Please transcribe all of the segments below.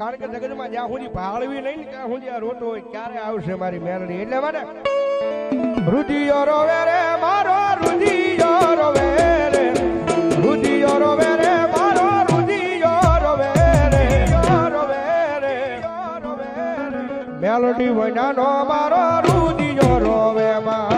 કારણ કે જગતમાં જ્યાં સુધી ભાળવી નહીં ને ત્યાં સુધી આ રોતો હોય ક્યારે આવશે મારી મેલડી એટલે માટે રુધિયો રોવે રે મારો રુધિયો રોવે રે રુધિયો રોવે રે મારો રુધિયો રોવે રે મેલડી વૈનાનો મારો રુધિયો રોવે માં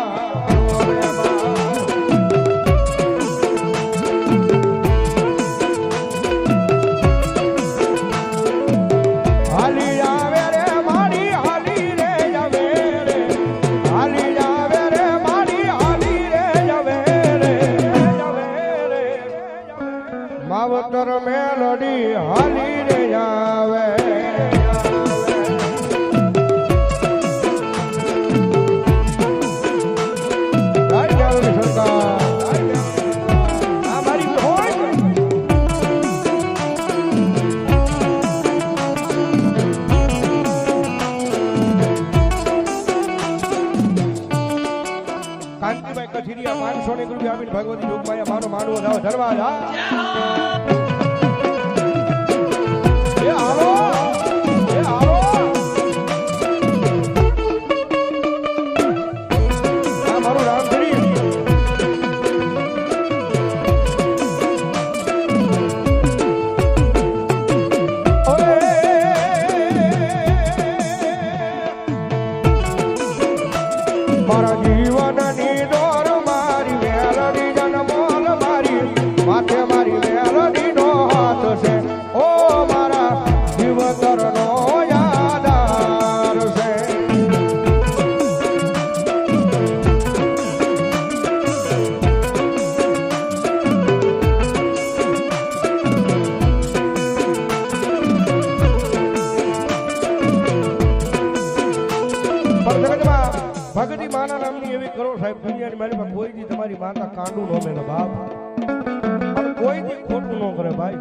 માવતર મેલડી હાલી રે આવે કાંતિભાઈ કથિરિયા 500 ની રૂપિયા આપીને ભગવતી જોગમાયા મારો માંડવો જાવ ધરવા જા મારા જીવનની દોર મારી મેલડી જન્મોલ મારી માથે મારી મેલડીનો હાથ છે ઓ મારા જીવતરનો યાદાર છે ભગતી માના નામની એવી કરો સાહેબ દુનિયાની મારી પાસે કોઈ દી તમારી માતા કાંડું ન મેલે બાપ અને કોઈ દી ખોટું ન કરે ભાઈ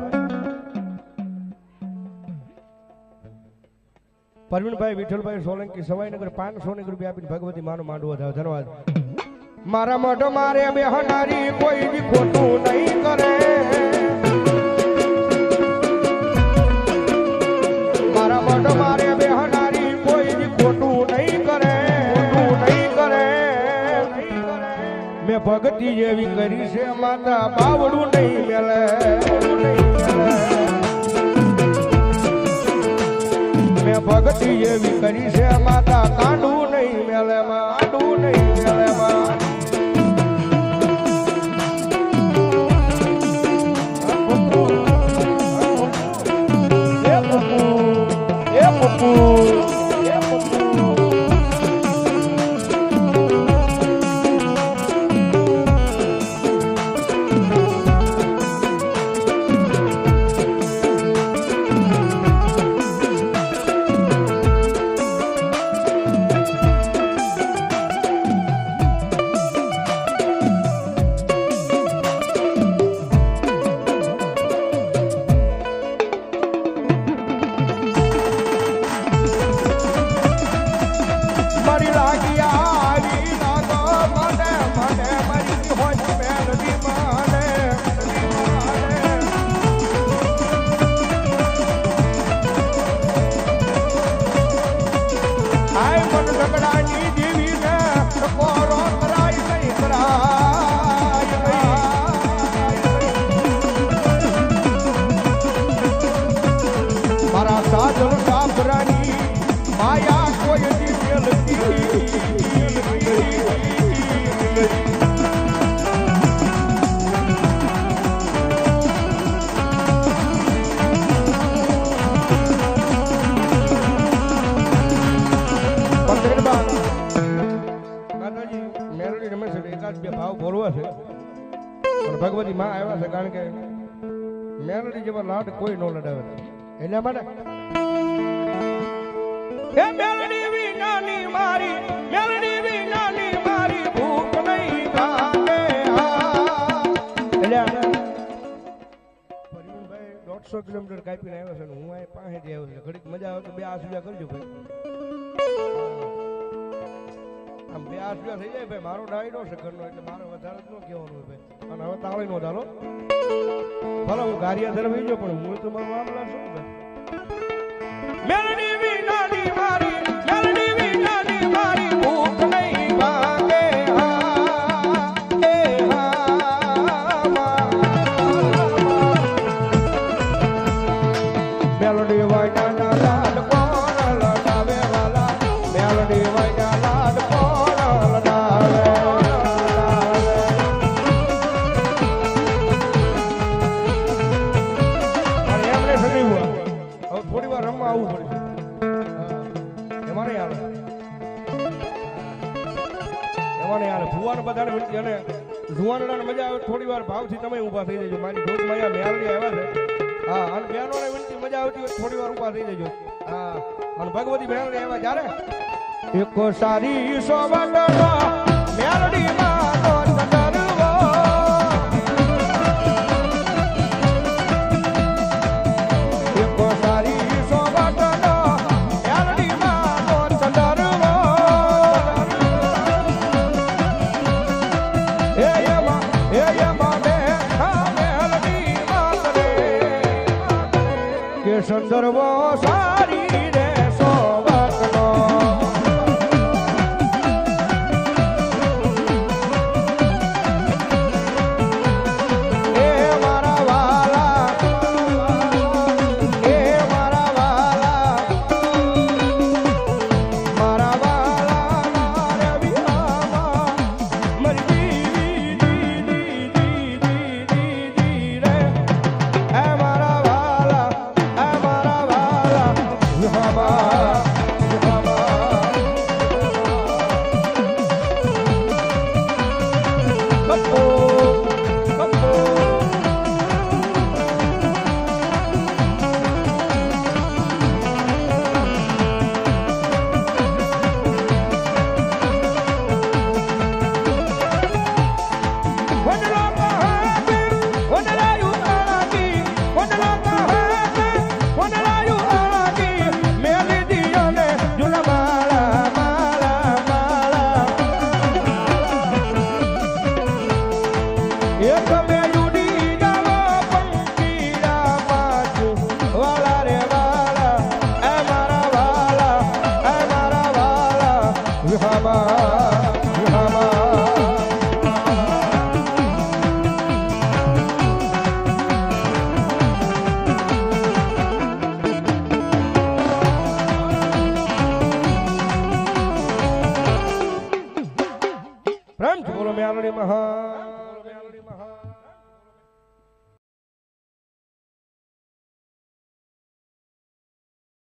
પરવીનભાઈ વિઠ્ઠલભાઈ સોલંકી સવાઈનગર 500 ની રૂપિયા આપીને ભગવતી માનો માંડવો થાવ ધન્યવાદ મારા મઢ મારે બેહનારી કોઈ દી ખોટું નહીં કરે મારા મઢ મારે બેહનારી કોઈ દી ખોટું નહીં કરે મેં ભક્તિ જેવી કરી છે માતા બાવડું નહીં મેલે મેં ભક્તિ જેવી કરી છે માતા કાંડું નહીં મેલે કાંડું નહીં મેલે ભગવતી માં આવ્યા છે કારણ કે મેલડી જેવા લાડ કોઈ નો લડાવે એટલે માટે એ મેલડી વિનાની મારી ભૂખ નહીં ભાગે એટલે પરવીનભાઈ 150 કિલોમીટર કાપીને આવ્યો છે હું આ પાસેથી આવ્યો છું ઘડીક મજા આવે તો 2 આસુજા કરજો ભાઈ આમ 2 આસુજા થઈ જાય ભાઈ મારો ડાયડો છે ઘરનો એટલે મારે વધારે જ ન કહેવાનું હોય ભાઈ અને હવે તાળી નો ધારો ભલે હું ગારિયા ધરવી ગયો પણ હું તો મારો મામલા શું મેલડી વિનાની મારી ભૂખ નહીં ભાગે મેલડી વાયના લાડ કોણ લડાવે વાલા મેલડી વાયના લાડ કોણ લડાવે અને એમને સજીવું હવે થોડી વાર રમવા આવવું પડશે એમાં નહીં આવે ભુવાને બધાને વિનંતી અને જુવાનડાને મજા આવે થોડી વાર ભાવથી તમે ઊભા થઈ જજો મારી ઢોક માયા મેલડી આવ્યા છે હા અને બહેનોને વિનંતી મજા આવતી હોય થોડી વાર ઊભા થઈ જજો હા અને ભગવતી મેલડી આવ્યા જ્યારે એકો સારી સોવડનો મેલડી માં નો ચંદરવો એકો સારી સોવડનો મેલડી માં નો ચંદરવો એ એમાં મેલડી માં રે કે સંદર્ભો સારી રે સોવડનો પ્રેમ બોલો મેલડી મહા